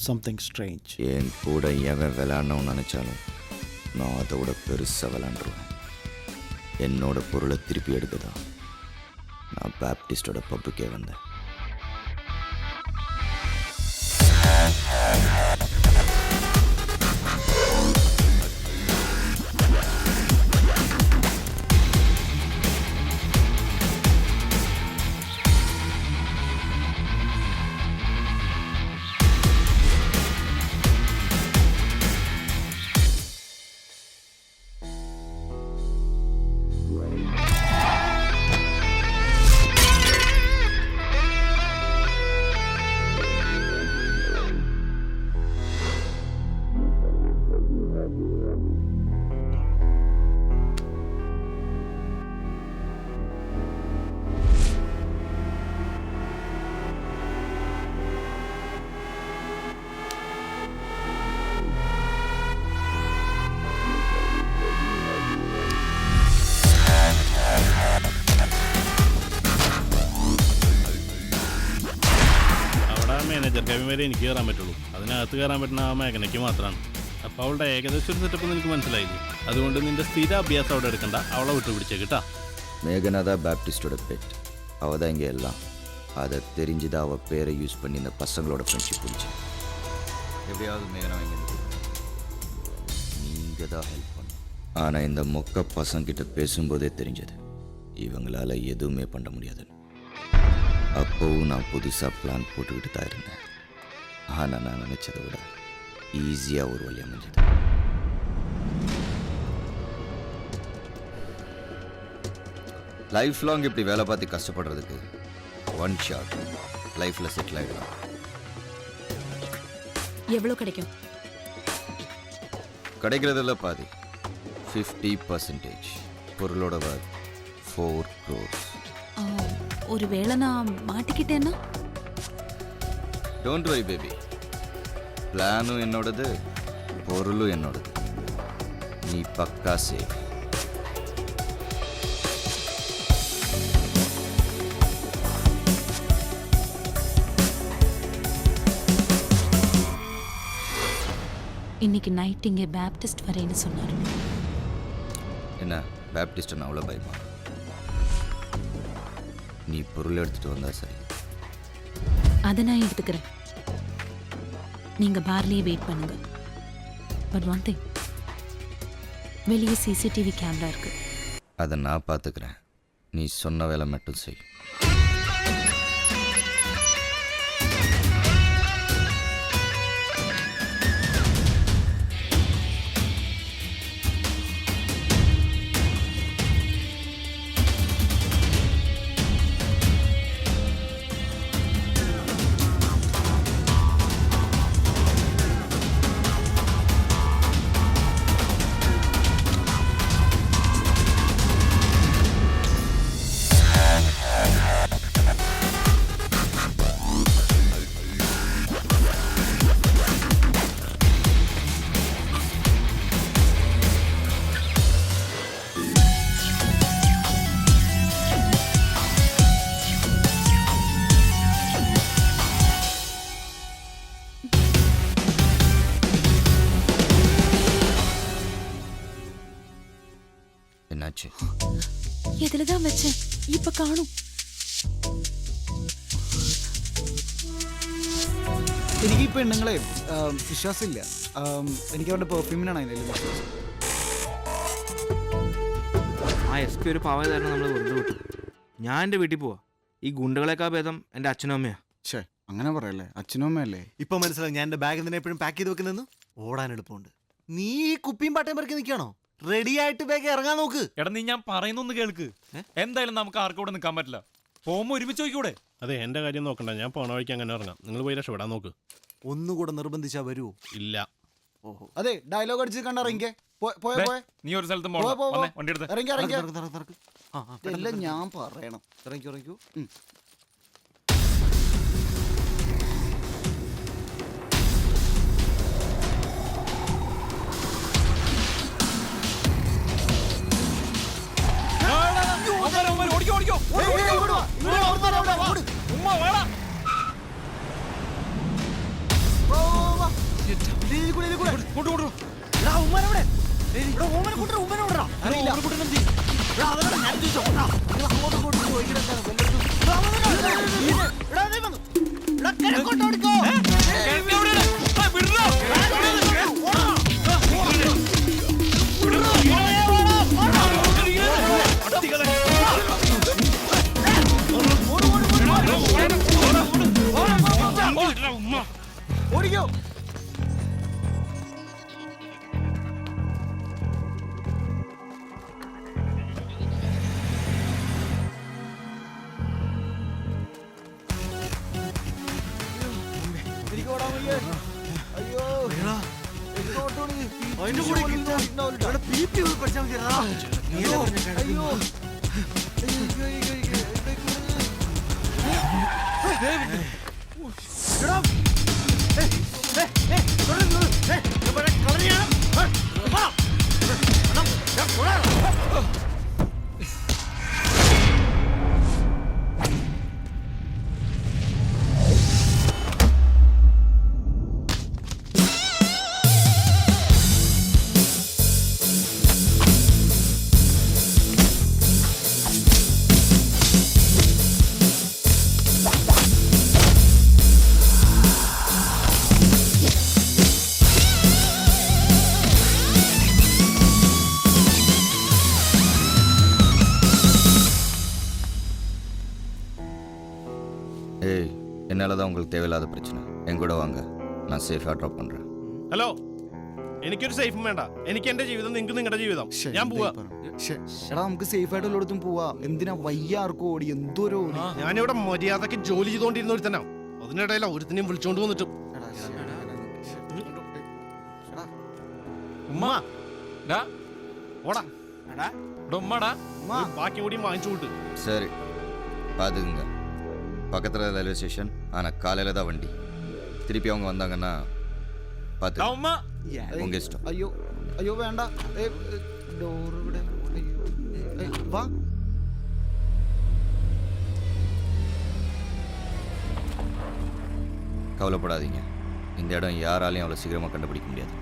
something strange. என் கூட எவன் விளையாடணும்னு நினச்சாலும் நான் அதோட பெருசாக விளையாண்டுருவேன். என்னோட பொருளை திருப்பி எடுக்கதான் நான் பேப்டிஸ்டோட பப்புக்கே வந்தேன். മാനേജർ കെവിൻ വരെ എനിക്ക് കയറാൻ പറ്റുള്ളൂ. അതിനകത്ത് കയറാൻ പറ്റുന്ന ആ മേഘനയ്ക്ക് മാത്രമാണ്. അപ്പോൾ അവളുടെ ഏകദേശം ഒരു സെറ്റപ്പ് നിനക്ക് മനസ്സിലായില്ലേ? അതുകൊണ്ട് നിന്റെ സ്ഥിര അഭ്യാസം അവിടെ എടുക്കണ്ട, അവളെ വിട്ടു പിടിച്ചേക്കിട്ടാ. மேகனா தான் பேப்டிஸ்டோட பெட். அவள் தான் இங்கே எல்லாம். அதை தெரிஞ்சுதான் அவள் பேரை யூஸ் பண்ணி இந்த பசங்களோட ஃப்ரெண்ட்ஷிப் பிடிச்சி. எப்படியாவது மேகனா வாங்கி நீங்கள் தான் ஹெல்ப் பண்ண. ஆனால் இந்த மொக்க பசங்கிட்ட பேசும்போதே தெரிஞ்சது இவங்களால் எதுவுமே பண்ண முடியாதுன்னு. அப்போவும் நான் புதுசாக பிளான் போட்டுக்கிட்டு தான் இருந்தேன். ஆனால் நான் நினச்சதை விட ஈஸியாக ஒரு வழி அமைஞ்சது. லைஃப் லாங் இப்படி வேலை பார்த்து கஷ்டப்படுறதுக்கு ஒன் ஷாட் லைஃப்பில் செட்டில் ஆகிடலாம். எவ்வளோ கிடைக்கும்? கிடைக்கிறதில்ல பாதி, 50%. பொருளோட worth 4 crores. ஒருவேளை நான் மாட்டிக்கிட்டேன்னா? டோன்ட் வரி பேபி, பிளானும் என்னோடது, பொருளும் என்னோடது. நீ பக்கா சேஃப். இன்னைக்கு நைட் இங்கே பேப்டிஸ்ட் வரேன்னு சொன்னார். என்ன பேப்டிஸ்ட் அவ்வளோ பயமா? நீ பொருள் எடுத்துட்டு வந்தா சரி. அதை நான் எடுத்துக்கிறேன். நீங்க பார்லயே வெயிட் பண்ணுங்க. பட் ஒன் திங், வெளியே சிசிடிவி கேமரா இருக்கு. அதை நான் பார்த்துக்கிறேன். நீ சொன்ன வேலை மட்டும் செய். என்னாச்சு? எதுலதான் வச்சேன், இப்ப காணும். എനിക്ക് ഈ പെണ്ണുങ്ങളെ വിശ്വാസമില്ല. എനിക്ക് അവരുടെ പെർഫ്യൂമിനാണ് അതിൻ്റെ വിശ്വാസം. ആ എസ് പി ഒരു പാവതാരണം നമ്മൾ വെറുതെ വിട്ടു. ഞാൻ എൻ്റെ വീട്ടിൽ പോവാ. ഈ ഗുണ്ടകളെക്കാൾ ഭേദം എൻ്റെ അച്ഛനും അമ്മയാ. ഛേ, അങ്ങനെ പറയല്ലേ, അച്ഛനും അമ്മയല്ലേ. ഇപ്പൊ മനസ്സിലായി ഞാൻ എന്റെ ബാഗ് എന്തിനാ എപ്പോഴും പാക്ക് ചെയ്ത് വെക്കുന്നതെന്ന്. ഓടാൻ എളുപ്പമുണ്ട്. നീ ഈ കുപ്പിയും പാട്ടയും പറക്കി നിൽക്കണോ? റെഡി ആയിട്ട് ബാഗ് ഇറങ്ങാൻ നോക്ക്. എടാ നീ ഞാൻ പറയുന്നൊന്ന് കേൾക്ക്. എന്തായാലും നമുക്ക് ആർക്കും ഇവിടെ നിൽക്കാൻ പറ്റില്ല. പോകുമ്പോ ഒരുമിച്ച് നോക്കിക്കൂടെ? അതെ, എൻ്റെ കാര്യം നോക്കണ്ട, ഞാൻ പോണ വഴിക്ക് അങ്ങനെ ഇറങ്ങാം. നിങ്ങൾ പോയി രക്ഷപ്പെടാൻ നോക്ക്. ഒന്നുകൂടെ നിർബന്ധിച്ചാ വരുമോ? ഇല്ല. ഓഹോ, അതെ, ഡയലോഗ് അടിച്ച് കണ്ടിറങ്ങിക്കേ. നീ ഒരു സ്ഥലത്തും വണ്ടി എടുത്ത് ഇറങ്ങി. എല്ലാം ഞാൻ പറയണം. ഇറങ്ങിക്കൂ. ഓടിക്കോ. ഓടിക്കോ. എനിക്ക് ഓടാൻ വയ്യ. അയ്യോ എനിക്ക് ഓട്ടോടി. അതിന്റെ കൂടെ PP പഠിച്ചാൽ മതിയടാ. അയ്യോ അയ്യോ ஏய் என்னால் தான் உங்களுக்கு தேவையில்லாத பிரச்சனை என் கூட வாங்க நான் சேஃபாக ட்ராப் பண்ணுறேன். ഹലോ, എനിക്കൊരു സേഫും വേണ്ട. എനിക്ക് എന്റെ ജീവിതം, നിങ്ങൾക്ക് നിങ്ങളുടെ ജീവിതം. ഞാൻ പോവാ. എടാ നമുക്ക് സേഫ് ആയിട്ട് ഉള്ളിടത്തും പോവാ. എന്തിനാ വയ്യ ആർക്കും ഓടി എന്തോരോ ഓടി. ഞാനിവിടെ മര്യാദക്ക് ജോലി ചെയ്തുകൊണ്ടിരുന്ന ഒരുത്തനാ. അതിനിടയില ഒരുത്തിനെയും വിളിച്ചോണ്ട് വന്നിട്ടും. ഉമ്മ ഡാ ഓടാ, ഉമ്മടാ. ബാക്കി കൂടിയും വാങ്ങിച്ചു കൂട്ട്. சரி பார்த்துக்குங்க, பக்கத்தில் ரயில்வே ஸ்டேஷன், ஆனால் காலையில் தான் வண்டி. திருப்பி அவங்க வந்தாங்கன்னா பார்த்து ഉമ്മ உங்கள் இஷ்டம். അയ്യോ അയ്യോ വേണ്ട. ഡോർ ഇവിടെ. അയ്യോ വാ. கவலைப்படாதீங்க, இந்த இடம் யாராலையும் அவ்வளோ சீக்கிரமாக கண்டுபிடிக்க முடியாது.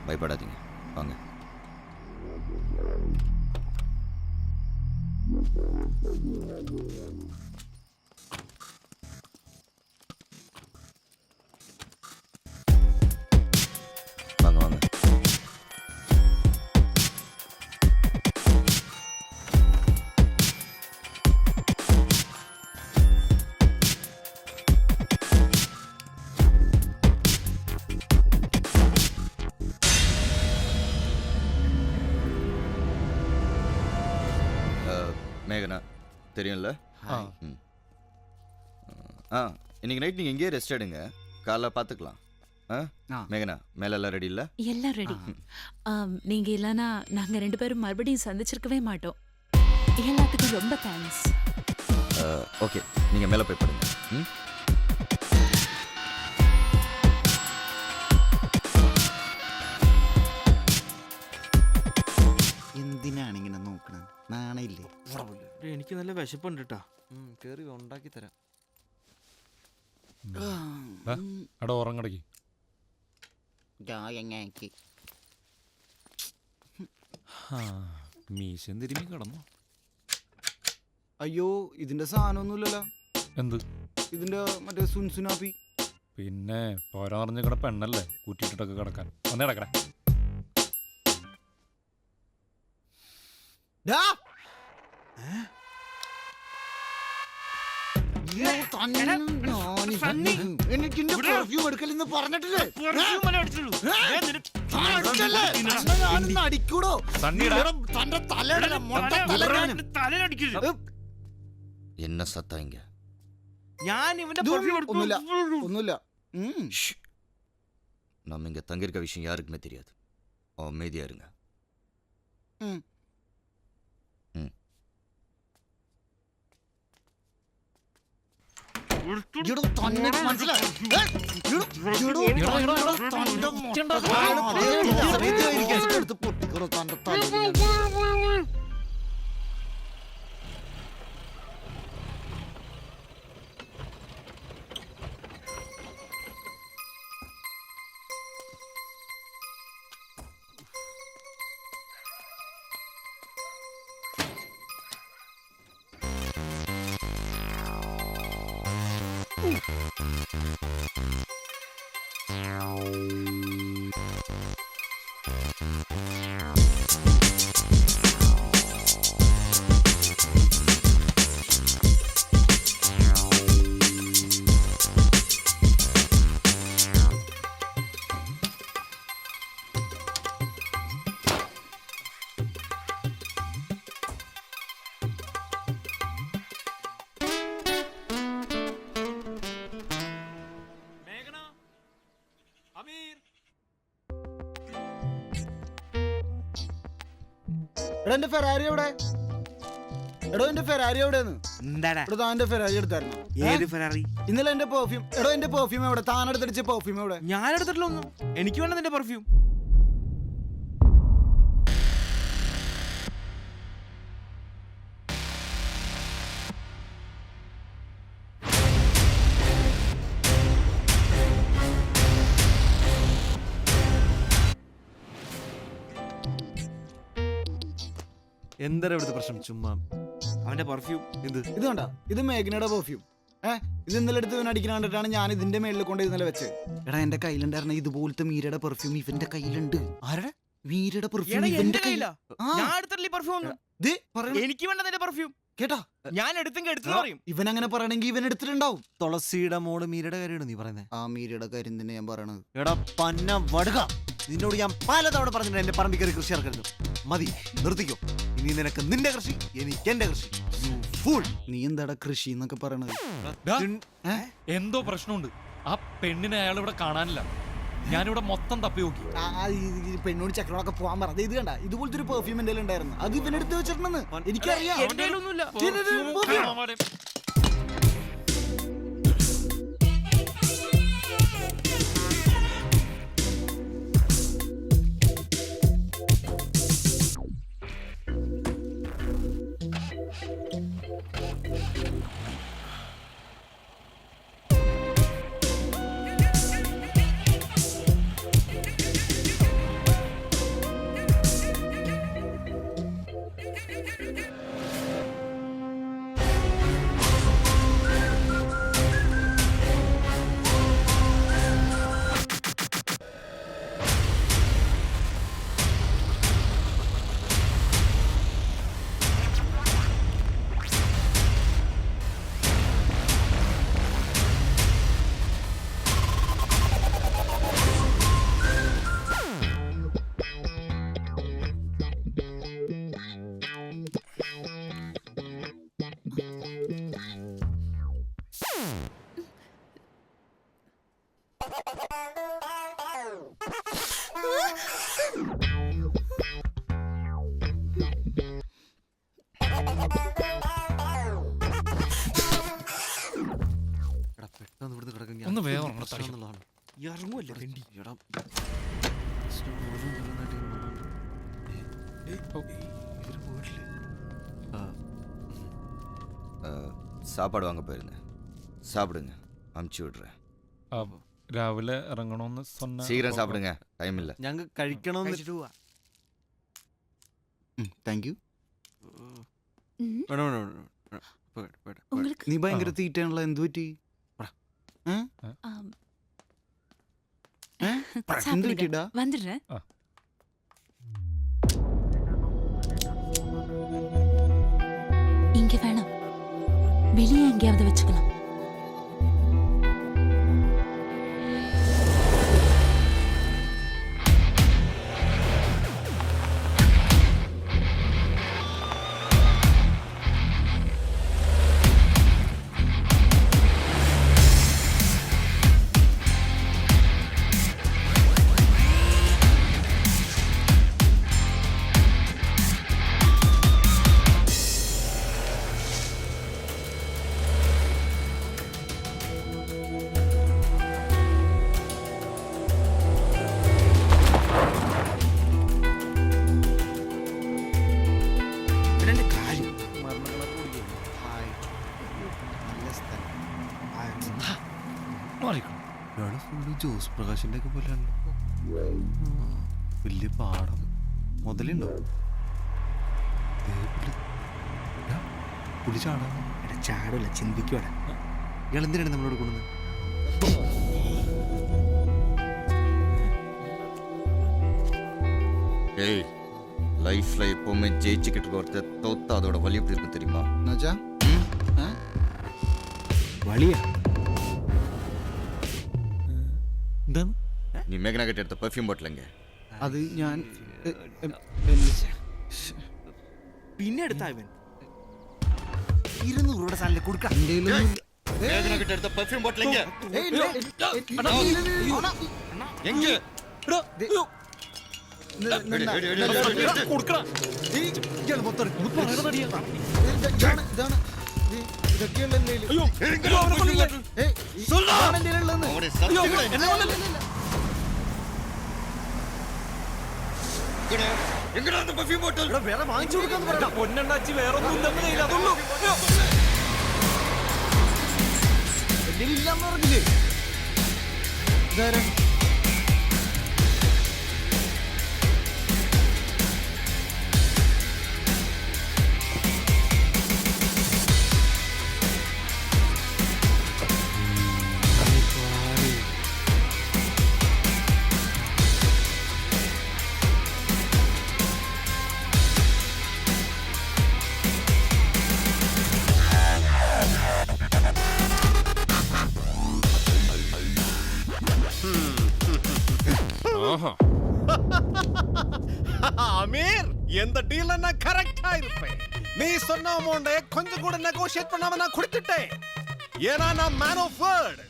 பயப்படாதீங்க, வாங்க. வாங்க வாங்க. மேகனா தெரியும்ல? ம். இன்னைக்கு நைட் நீங்கள் எங்கேயே ரெஸ்ட் எடுங்க, காலைல பார்த்துக்கலாம். மேகனா மேலே எல்லாம் ரெடி இல்லை? எல்லாம் ரெடி. நீங்க இல்லைன்னா நாங்க 2 பேரும் மறுபடியும் சந்திச்சிருக்கவே மாட்டோம். எல்லாத்துக்கும் ரொம்ப தேங்க்ஸ். ஓகே, நீங்கள் மேலே போய் படுங்க. ம். എന്തിനാണ് ഇങ്ങനെ നോക്കണ? നാണയില്ലേ? എനിക്ക് നല്ല വിശപ്പുണ്ട് കേട്ടാ. കേറി ഉണ്ടാക്കി തരാം. അവിടെ ഉറങ്ങടക്കി. മീശൻ തിരുമ്മി കിടന്നു. അയ്യോ ഇതിന്റെ സാധനമൊന്നുമില്ലല്ലോ. എന്ത്? ഇതിന്റെ മറ്റേ സുൻസുനാപ്പി. പിന്നെ പോരാ നിറഞ്ഞ കിട പെണ്ണല്ലേ, കൂട്ടിയിട്ടൊക്കെ കിടക്കാൻ. വന്നേ കിടക്കടേ. എനിക്ക് പെർഫ്യൂം എടുക്കലെന്ന് പറഞ്ഞിട്ടില്ലേ? അടിക്കൂടോ തന്റെ തലയുടെ என்ன சத்தம் இங்க? ഞാൻ ഇവന്റെ ഒന്നുമില്ല ഒന്നുമില്ല. நம்ம இங்க தங்கியிருக்க விஷயம் யாருக்குமே தெரியாது. அமைதியா இருங்க. എടാ എന്റെ ഫെറാരി എവിടെ? എടോ എന്റെ ഫെറാരി എവിടെയെന്ന്? എന്താടാ എടോ താൻ എന്റെ ഫെറാരി എടുത്തായിരുന്നു. ഏത് ഫെറാറി? ഇന്നലെ എന്റെ പെർഫ്യൂം. എടോ എന്റെ പെർഫ്യൂം എവിടെ? താൻ എടുത്തടിച്ച പെർഫ്യൂം എവിടെ? ഞാൻ എടുത്തിട്ടില്ല ഒന്നും. എനിക്ക് വേണ്ട നിന്റെ പെർഫ്യൂം. എന്താ ഇവിടുത്തെ പ്രശ്നം? ചുമ്മാ അവന്റെ പെർഫ്യൂം. എന്ത്? ഇത് കണ്ട, ഇത് മേഘനയുടെ പെർഫ്യൂം. ഇത് ഇന്നലെ എടുത്ത് ഇവൻ അടിക്കാൻ കണ്ടിട്ടാണ് ഞാൻ ഇതിന്റെ മേളിൽ കൊണ്ട് ഇന്നലെ വെച്ചത്. എടാ എന്റെ കയ്യിലുണ്ടായിരുന്ന ഇതുപോലത്തെ മീരയുടെ പെർഫ്യൂം ഇവന്റെ കയ്യിലുണ്ട്. ആരുടെ? മീരയുടെ പെർഫ്യൂം എടാ, ഇവന്റെ എന്റെ കയ്യിലാ. കയ്യിലാ. ഞാൻ എടുത്തിട്ടില്ല പെർഫ്യൂം ഒന്നും. എനിക്ക് വേണ്ട നിന്റെ പെർഫ്യൂം. കേട്ടാ, ഞാൻ എടുത്തെങ്കിൽ എടുത്തു പറയും. ഇവൻ അങ്ങനെ പറയണെങ്കിൽ ഇവൻ എടുത്തിട്ടുണ്ടാവും. തുളസിയുടെ മോള് മീരയുടെ കാര്യമാണ് നീ പറയുന്നത്? ആ മീരയുടെ കാര്യം തന്നെ ഞാൻ പറയണത്. എടാ പന്ന വടുക, നിന്നോട് ഞാൻ പലതവണ പറഞ്ഞിട്ടുണ്ട് എന്റെ പറമ്പിൽ കയറി കൃഷി ഇറക്കരുത്. മതി, നിർത്തിക്കോ. ഇനി നിനക്ക് നിന്റെ കൃഷി, എനിക്ക് എന്റെ കൃഷി. നീ എന്താടാ കൃഷി എന്നൊക്കെ പറയണത്? ദാ, എന്തോ പ്രശ്നമുണ്ട്. ആ പെണ്ണിനെ അയാൾ ഇവിടെ കാണാനില്ല. ഞാനിവിടെ മൊത്തം തപ്പി നോക്കി. പെണ്ണോട് ചക്രമൊക്കെ പോകാൻ പറഞ്ഞത്. ഇത് കണ്ട, ഇതുപോലത്തെ ഒരു പെർഫ്യൂം എന്റെ ഉണ്ടായിരുന്നു. അത് ഇവനെടുത്ത് വെച്ചിട്ടുണ്ടെന്ന് എനിക്കറിയാം. എന്റെ കയ്യിലൊന്നുമില്ല. ഒന്ന് വേഗം ഇറങ്ങണം, തടി. ഇറങ്ങുമല്ലേ വണ്ടി? சாப்பாடு வாங்க போயிருந்தேன். சாப்பிடுங்க, அமுச்சு விடுறேன். രാവിലെ ഇറങ്ങണമെന്ന് சீக்கிரம் சாப்பிடுங்க, டைம் இல்லை. ഞങ്ങൾക്ക് കഴിക്കണമെന്ന്. കഴിച്ചിട്ട് പോവാ. Thank you. വേണം, വേണം, വേണം. പോയിട്ട്, പോയിട്ട്, പോയിട്ട്. உங்களுக்கு നീ ഭയങ്കര തീറ്റാണല്ലോ. എന്ത് പറ്റി? എന്ത് சாப்பிடுங்க. പറ്റിടാ? வந்துடுறேன். இங்க வேணாம், வெளியே எங்கேயாவது வச்சுக்கலாம். ഇവനെന്റെ കാല്. ഇയാള് ഫുള്ള് ജോസ് പ്രകാശിന്റെ ഒക്കെ പോലെയാണല്ലോ. വലിയ പാടം മുതലുണ്ടോ? പുള്ളി ചാടാ. എടാ, ചാടില്ല, ചിന്തിക്കുവാടാ. ഇയാൾ എന്തിനാണ് നമ്മളോട് കൊണ്ടുവന്നത്? ஏய் லைஃப்ல எப்பவுமே ஜெயிச்சுக்கிட்டு இருக்க ஒருத்தர் தோத்தா அதோட வலி எப்படி இருக்கும் தெரியுமா? എന്നുവെച്ചാ വളിയാ എന്താണ്? நீ மேகனா கிட்ட எடுத்த பெர்ஃப்யூம் பாட்டில் எங்க? അത് ഞാൻ പിന്നെ എടുത്താ ഇവൻ 200 രൂപയുടെ സാധനം കൊടുക്കാം. மேகனா கிட்ட எடுத்த பெர்ஃப்யூம் பாட்டில் எங்க? எங்க? എടാ, അയ്യോ, എടാ, കൊടുക്കടാ. ഒന്ന് പറയണ നടിയാ. അയ്യോ, അയ്യോ, അവനെ കൊല്ലില്ലേ? அவனுடைய சத்துக்களை എന്നെ കൊല്ലല്ലേ? எங்கடா அந்த பெர்ஃப்யூம் பாட்டில்? എടാ, വേറെ വാങ്ങിച്ചു കൊടുക്കാന്ന് പറയണം. പൊന്നണ്ടാച്ചി വേറൊന്നും ഇല്ലെന്ന് കയ്യിൽ അതുള്ളൂ. അയ്യോ. എന്റെ ഇല്ലാന്ന് പറഞ്ഞില്ലേ? அமீர் எந்த டீல் நான் கரெக்டா இருப்பேன். நீ சொன்ன அமௌண்ட் கொஞ்சம் கூட நெகோஷியேட் பண்ணாம நான் கொடுத்துட்டேன். ஏன்னா நான் மேன் ஆஃப் வேர்ட்.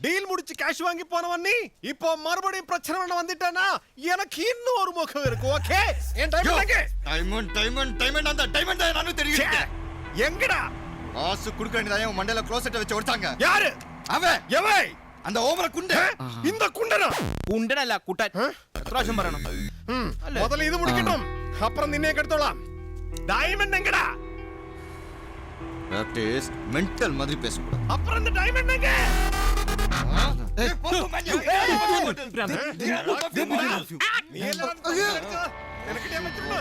டீல் முடிச்சு கேஷ் வாங்கி போனவன் நீ இப்போ மறுபடியும் பிரச்சனை பண்ண வந்துட்டேனா எனக்கு இன்னும் ஒரு முகம் இருக்கு. ஓகே என் டைமண்ட் அந்த டைமண்ட் தான் நானும் தெரியும். எங்கடா காசு கொடுக்க வேண்டியதா உன் மண்டையில க்ளோசெட் வச்சு ஒருத்தாங்க. யாரு அவன் எவை அந்த ஓமர குண்டு. இந்த குண்டனா? കുണ്ടനല്ല കുട്ടൻ. എത്ര പ്രാവശ്യം പറയണം? முதல்ல இது முடிக்கட்டும், அப்புறம் நின்னே கெடுத்தோலாம். டைமண்ட் எங்கடா? பிராக்டிஸ் மென்டல் மாதிரி பேசக்கூடாது. அப்புறம் இந்த டைமண்ட் எங்க? நீ எல்லாம் எனக்கு டேமேஜ் பண்ணு.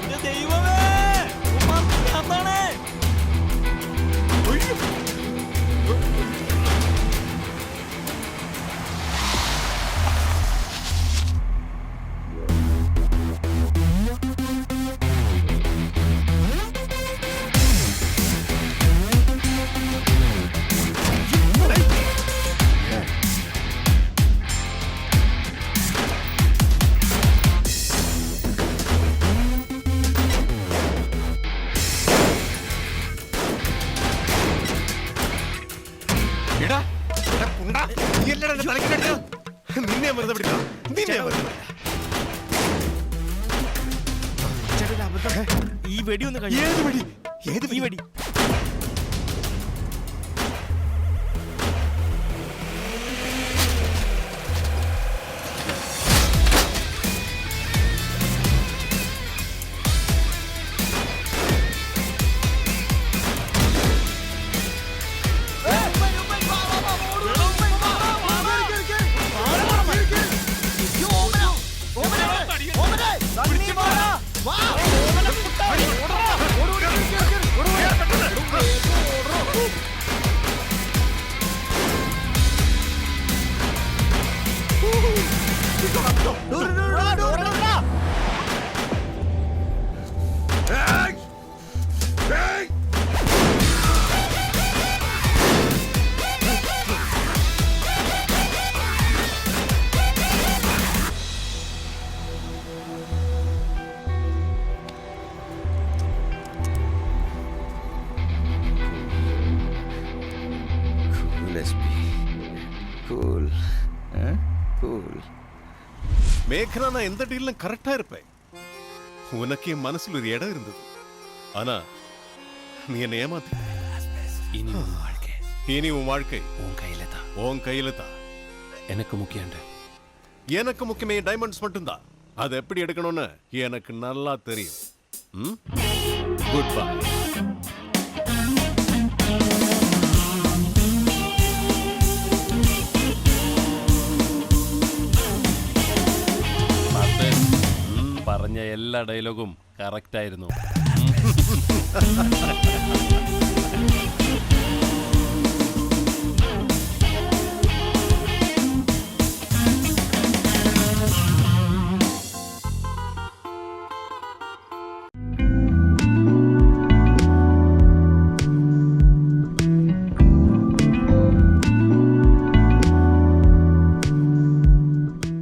എന്റെ ദൈവമേ, ഉമ്മാക്ക് ഭ്രാന്താണ്. എടാ, എടാ കുണ്ടാ, നീ അല്ലടാ എന്നെ തലയ്ക്കടിച്ചത്. നിന്നെ വെറുതെ വിടില്ല, നിന്നെ വെറുതെ വിടില്ല. ഈ വെടി ഒന്ന് കഴിഞ്ഞു. ഏത് വെടി? ഏത് ഈ വെടി கூல் கூல். மேகனா நான் எந்த டீலும் கரெக்டா இருப்பேன். உனக்கு என் மனசுல ஒரு இடம் இருந்தது. ஆனா நீ என்ன ஏமாத்தி. ഇനി ഒരു இனி உன் வாழ்க்கை உன் கையில தான். உன் கையில தான். எனக்கு முக்கியண்டு. எனக்கு முக்கியமே டைமண்ட்ஸ் மட்டும்தான். அதை எப்படி எடுக்கணும்னு எனக்கு நல்லா தெரியும். Good bye. പറഞ്ഞ എല്ലാ ഡയലോഗും കറക്റ്റ് ആയിരുന്നു.